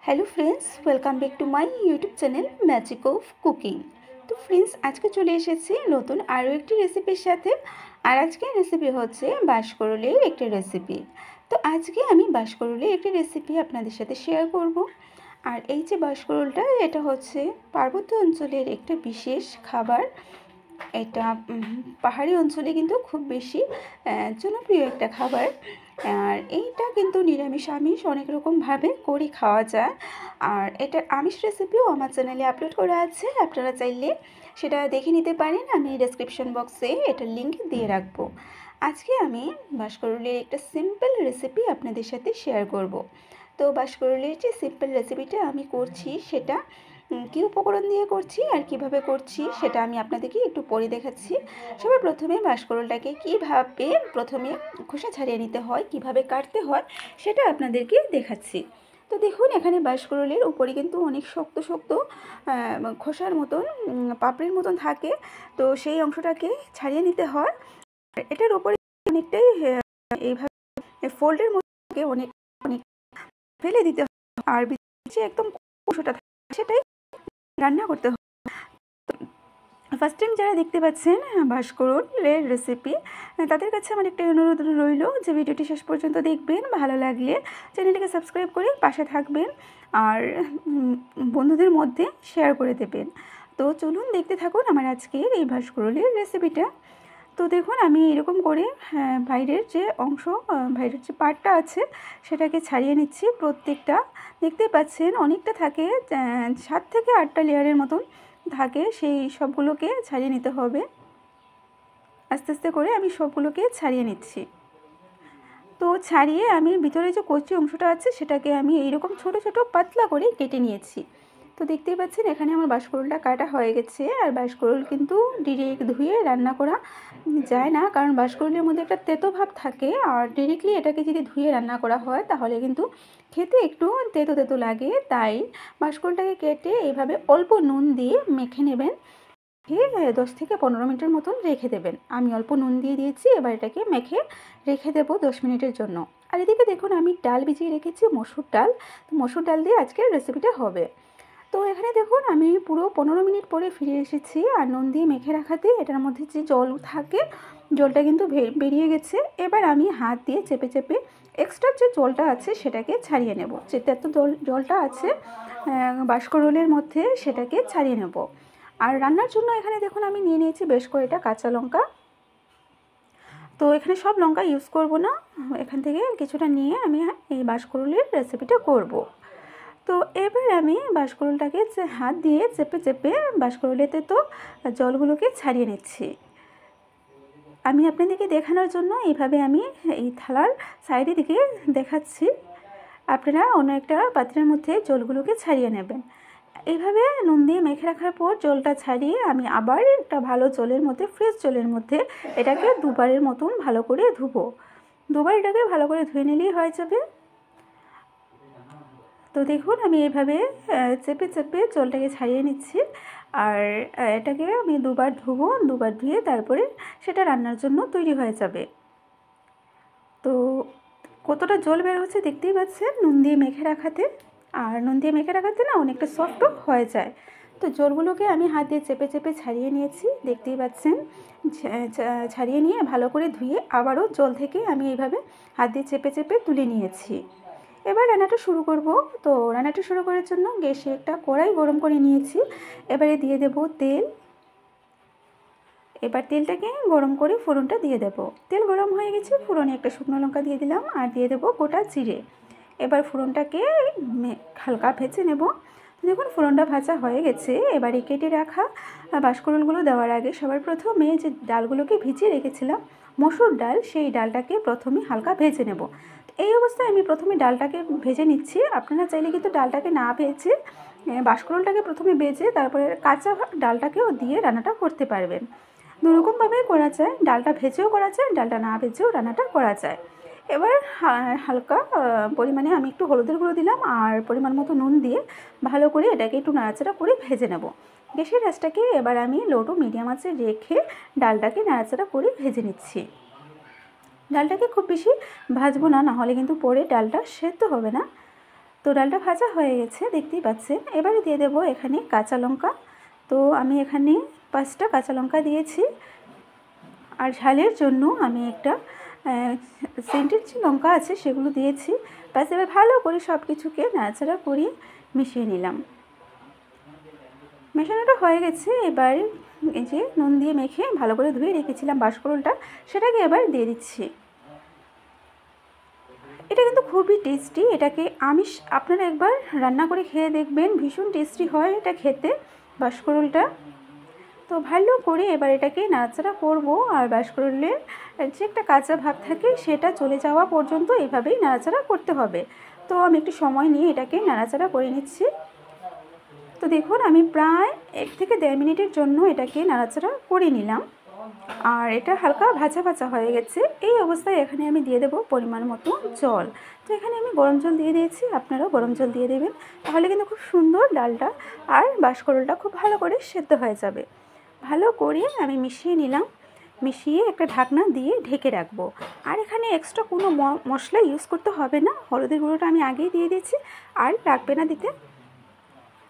Hello friends, welcome back to my YouTube channel magic of cooking. तो friends, आज के चले एसेছি নতুন আরও একটি রেসিপির সাথে। আর আজকে রেসিপি হচ্ছে বাঁশকরলের একটি রেসিপি। তো আজকে আমি বাঁশকরলের একটি রেসিপি আপনাদের সাথে শেয়ার করব। আর এই যে বাঁশকরলটা, এটা হচ্ছে পার্বত্য অঞ্চলের একটা বিশেষ খাবার। এটা পাহাড়ি অঞ্চলে কিন্তু খুব বেশি জনপ্রিয় একটা খাবার। আর এইটা কিন্তু নিরামিষ আমিষ অনেক রকমভাবে করে খাওয়া যায়। আর এটার আমিষ রেসিপিও আমার চ্যানেলে আপলোড করা আছে, আপনারা চাইলে সেটা দেখে নিতে পারেন। আমি ডেসক্রিপশন বক্সে এটার লিঙ্ক দিয়ে রাখবো। আজকে আমি বাঁশকরলের একটা সিম্পল রেসিপি আপনাদের সাথে শেয়ার করব। তো বাঁশকরলের যে সিম্পল রেসিপিটা আমি করছি, সেটা কী উপকরণ দিয়ে করছি আর কিভাবে করছি সেটা আমি আপনাদেরকে একটু পরে দেখাচ্ছি। সবার প্রথমে বাঁশকরলটাকে কীভাবে প্রথমে খোসা ছাড়িয়ে নিতে হয়, কিভাবে কাটতে হয় সেটা আপনাদেরকে দেখাচ্ছি। তো দেখুন, এখানে বাঁশকরলের উপরে কিন্তু অনেক শক্ত শক্ত খোসার মতন পাপড়ির মতন থাকে। তো সেই অংশটাকে ছাড়িয়ে নিতে হয়। এটার উপরে অনেকটাই এইভাবে ফোল্ডের মধ্যে অনেক অনেক ফেলে দিতে হয়। আর যে একদম অংশটা থাকে সেটাই রান্না করতে হয়। ফার্স্ট টাইম যারা দেখতে পাচ্ছেন বাঁশকরলের রেসিপি, তাদের কাছে আমার একটা অনুরোধ রইল যে ভিডিওটি শেষ পর্যন্ত দেখবেন। ভালো লাগলে চ্যানেলটিকে সাবস্ক্রাইব করে পাশে থাকবেন আর বন্ধুদের মধ্যে শেয়ার করে দেবেন। তো চলুন দেখতে থাকুন আমার আজকের এই বাঁশকরলের রেসিপিটা। তো দেখুন, আমি এরকম করে বাইরের যে অংশ, বাইরের যে পার্টটা আছে সেটাকে ছাড়িয়ে নিচ্ছি। প্রত্যেকটা দেখতে পাচ্ছেন অনেকটা থাকে, 7 থেকে 8টা লেয়ারের মতন থাকে। সেই সবগুলোকে ছাড়িয়ে নিতে হবে। আস্তে আস্তে করে আমি সবগুলোকে ছাড়িয়ে নিচ্ছি। তো ছাড়িয়ে আমি ভিতরে যে কচি অংশটা আছে সেটাকে আমি এইরকম ছোট ছোট পাতলা করে কেটে নিয়েছি। তো দেখতেই পাচ্ছেন এখানে আমার বাঁশকরলটা কাটা হয়ে গেছে। আর বাঁশকরল কিন্তু ডিরেক্ট ধুয়ে রান্না করা যায় না, কারণ বাঁশকরলের মধ্যে একটা তেতো ভাব থাকে। আর ডিরেক্টলি এটাকে যদি ধুয়ে রান্না করা হয় তাহলে কিন্তু খেতে একটু তেতো তেতো লাগে। তাই বাঁশকরলটাকে কেটে এইভাবে অল্প নুন দিয়ে মেখে নেবেন। 10 থেকে 15 মিনিটের মতন রেখে দেবেন। আমি অল্প নুন দিয়ে দিয়েছি, এবার এটাকে মেখে রেখে দেবো 10 মিনিটের জন্য। আর এদিকে দেখুন, আমি ডাল ভিজিয়ে রেখেছি, মসুর ডাল। তো মসুর ডাল দিয়ে আজকের রেসিপিটা হবে। তো এখানে দেখুন, আমি পুরো 15 মিনিট পরে ফিরে এসেছি। আর নুন দিয়ে মেখে রাখাতে এটার মধ্যে যে জল থাকে, জলটা কিন্তু বেরিয়ে গেছে। এবার আমি হাত দিয়ে চেপে চেপে এক্সট্রা যে জলটা আছে সেটাকে ছাড়িয়ে নেব। যেটা এত জলটা আছে বাঁশকরলের মধ্যে, সেটাকে ছাড়িয়ে নেব। আর রান্নার জন্য এখানে দেখুন আমি নিয়ে নিয়েছি বেশ কয়েকটা কাঁচা লঙ্কা। তো এখানে সব লঙ্কা ইউজ করব না, এখান থেকে কিছুটা নিয়ে আমি এই বাঁশকরলের রেসিপিটা করব। তো এবার আমি বাঁশকরলটাকে হাত দিয়ে চেপে চেপে বাঁশকরলেতে তো জলগুলোকে ছাড়িয়ে নিচ্ছি। আমি আপনাদেরকে দেখানোর জন্য এইভাবে আমি এই থালার সাইডের দিকে দেখাচ্ছি। আপনারা অন্য একটা পাত্রের মধ্যে জলগুলোকে ছাড়িয়ে নেবেন। এইভাবে নুন দিয়ে মেখে রাখার পর জলটা ছাড়িয়ে আমি আবার একটা ভালো জলের মধ্যে, ফ্রেশ জলের মধ্যে এটাকে দুবারের মতন ভালো করে ধুবো। দুবার এটাকে ভালো করে ধুয়ে নিলেই হয়ে যাবে। তো দেখুন, আমি এইভাবে চেপে চেপে জলটাকে ছাড়িয়ে নিচ্ছি। আর এটাকে আমি দুবার ধুবো, দুবার ধুয়ে তারপরে সেটা রান্নার জন্য তৈরি হয়ে যাবে। তো কতটা জল বের হচ্ছে দেখতেই পাচ্ছেন নুন দিয়ে মেখে রাখাতে। আর নুন দিয়ে মেখে রাখাতে না অনেকটা সফটও হয়ে যায়। তো জলগুলোকে আমি হাত দিয়ে চেপে চেপে ছাড়িয়ে নিয়েছি, দেখতেই পাচ্ছেন। ছাড়িয়ে নিয়ে ভালো করে ধুয়ে আবারও জল থেকে আমি এইভাবে হাত দিয়ে চেপে চেপে তুলে নিয়েছি। এবার রান্নাটা শুরু করব। তো রান্নাটা শুরু করার জন্য গ্যাসে একটা কড়াই গরম করে নিয়েছি। এবারে দিয়ে দেব তেল। এবার তেলটাকে গরম করে ফোড়নটা দিয়ে দেব। তেল গরম হয়ে গেছে, ফোড়নে একটা শুকনো লঙ্কা দিয়ে দিলাম আর দিয়ে দেব গোটা জিরে। এবার ফোড়নটাকে হালকা ভেজে নেব। দেখুন ফোড়নটা ভাজা হয়ে গেছে। এবারে কেটে রাখা বাঁশকরলগুলো দেওয়ার আগে সবার প্রথমে যে ডালগুলোকে ভিজিয়ে রেখেছিলাম, মসুর ডাল, সেই ডালটাকে প্রথমে হালকা ভেজে নেব। এই অবস্থায় আমি প্রথমে ডালটাকে ভেজে নিচ্ছি। আপনারা চাইলে কিন্তু ডালটাকে না ভেজে বাঁশকরলটাকে প্রথমে ভেজে তারপরে কাঁচা ডালটাকেও দিয়ে রান্নাটা করতে পারবেন। দুরকমভাবেই করা যায়, ডালটা ভেজেও করা যায়, ডালটা না ভেজেও রান্নাটা করা যায়। এবার হালকা পরিমাণে আমি একটু হলুদের গুঁড়ো দিলাম আর পরিমাণ মতো নুন দিয়ে ভালো করে এটাকে একটু নাড়াচাড়া করে ভেজে নেব। গ্যাসের আঁচটাকে এবার আমি লো টু মিডিয়াম আঁচে রেখে ডালটাকে নাড়াচাড়া করে ভেজে নিচ্ছি। ডালটাকে খুব বেশি ভাজবো না, নাহলে কিন্তু পরে ডালটা সেদ্ধ হবে না। তো ডালটা ভাজা হয়ে গেছে দেখতেই পাচ্ছেন। এবারে দিয়ে দেবো এখানে কাঁচা লঙ্কা। তো আমি এখানে 5টা কাঁচা লঙ্কা দিয়েছি। আর ঝালের জন্য আমি একটা সেন্টের যে লঙ্কা আছে সেগুলো দিয়েছি। ব্যাস এবার ভালো করে সব কিছুকে নাড়াচাড়া করে মিশিয়ে নিলাম। মেশানোটা হয়ে গেছে। এবার এই যে নুন দিয়ে মেখে ভালো করে ধুয়ে রেখেছিলাম বাঁশকরুলটা, সেটাকে এবার দিয়ে দিচ্ছি। এটা কিন্তু খুবই টেস্টি। এটাকে আপনারা একবার রান্না করে খেয়ে দেখবেন, ভীষণ টেস্টি হয় এটা খেতে বাঁশকরুলটা। তো ভালো করে এবার এটাকে নাড়াচাড়া করব। আর বাঁশকরুলের যে একটা কাঁচা ভাব থাকে সেটা চলে যাওয়া পর্যন্ত এভাবেই নাড়াচাড়া করতে হবে। তো আমি একটু সময় নিয়ে এটাকে নাড়াচাড়া করে নিচ্ছি। তো দেখুন আমি প্রায় 1 থেকে 1.5 মিনিটের জন্য এটাকে নাড়াচাড়া করে নিলাম। আর এটা হালকা ভাজা ভাজা হয়ে গেছে। এই অবস্থায় এখানে আমি দিয়ে দেবো পরিমাণ মতো জল। তো এখানে আমি গরম জল দিয়ে দিয়েছি, আপনারাও গরম জল দিয়ে দেবেন। তাহলে কিন্তু খুব সুন্দর ডালটা আর বাঁশকরুলটা খুব ভালো করে সেদ্ধ হয়ে যাবে। ভালো করে আমি মিশিয়ে নিলাম। মিশিয়ে একটা ঢাকনা দিয়ে ঢেকে রাখবো। আর এখানে এক্সট্রা কোনো মশলা ইউজ করতে হবে না। হলুদের গুঁড়োটা আমি আগেই দিয়ে দিয়েছি, আর লাগবে না দিতে।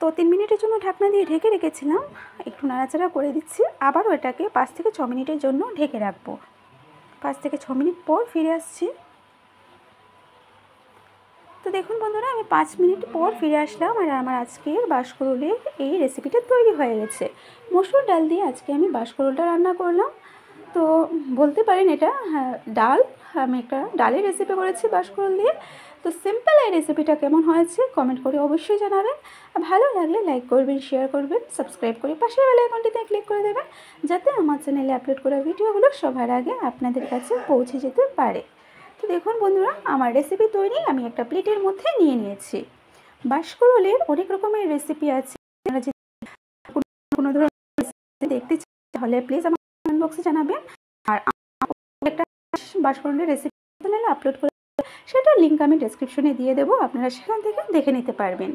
তো 3 মিনিটের জন্য ঢাকনা দিয়ে ঢেকে রেখেছিলাম। একটু নাড়াচাড়া করে দিচ্ছি। আবারও এটাকে 5 থেকে 6 মিনিটের জন্য ঢেকে রাখবো। 5 থেকে 6 মিনিট পর ফিরে আসছি। তো দেখুন বন্ধুরা, আমি 5 মিনিট পর ফিরে আসলাম। আর আমার আজকের বাঁশকরুলের এই রেসিপিটা তৈরি হয়ে গেছে। মসুর ডাল দিয়ে আজকে আমি বাঁশকরুলটা রান্না করলাম। তো বলতে পারেন এটা ডাল, আমি একটা ডালের রেসিপি করেছি বাঁশকরুল দিয়ে। তো সিম্পল এই রেসিপিটা কেমন হয়েছে কমেন্ট করে অবশ্যই জানাবেন। ভালো লাগলে লাইক করবেন, শেয়ার করবেন, সাবস্ক্রাইব করে পাশের বেল আইকনটিতে ক্লিক করে দেবেন, যাতে আমার চ্যানেলে আপলোড করা ভিডিওগুলো সবার আগে আপনাদের কাছে পৌঁছে যেতে পারে। তো দেখুন বন্ধুরা, আমার রেসিপি তৈরি আমি একটা প্লেটের মধ্যে নিয়ে নিয়েছি। বাঁশকরুলের অনেক রকমের রেসিপি আছে। আপনারা যদি কোনো ধরনের রেসিপি দেখতে চান তাহলে প্লিজ আমার কমেন্ট বক্সে জানাবেন। আর একটা বাঁশকরুলের রেসিপি চ্যানেলে আপলোড করে সেটার লিঙ্ক আমি ডেসক্রিপশনে দিয়ে দেবো, আপনারা সেখান থেকে দেখে নিতে পারবেন।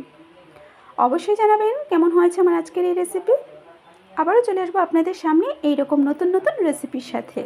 অবশ্যই জানাবেন কেমন হয়েছে আমার আজকের এই রেসিপি। আবারও চলে আসবো আপনাদের সামনে এইরকম নতুন নতুন রেসিপির সাথে।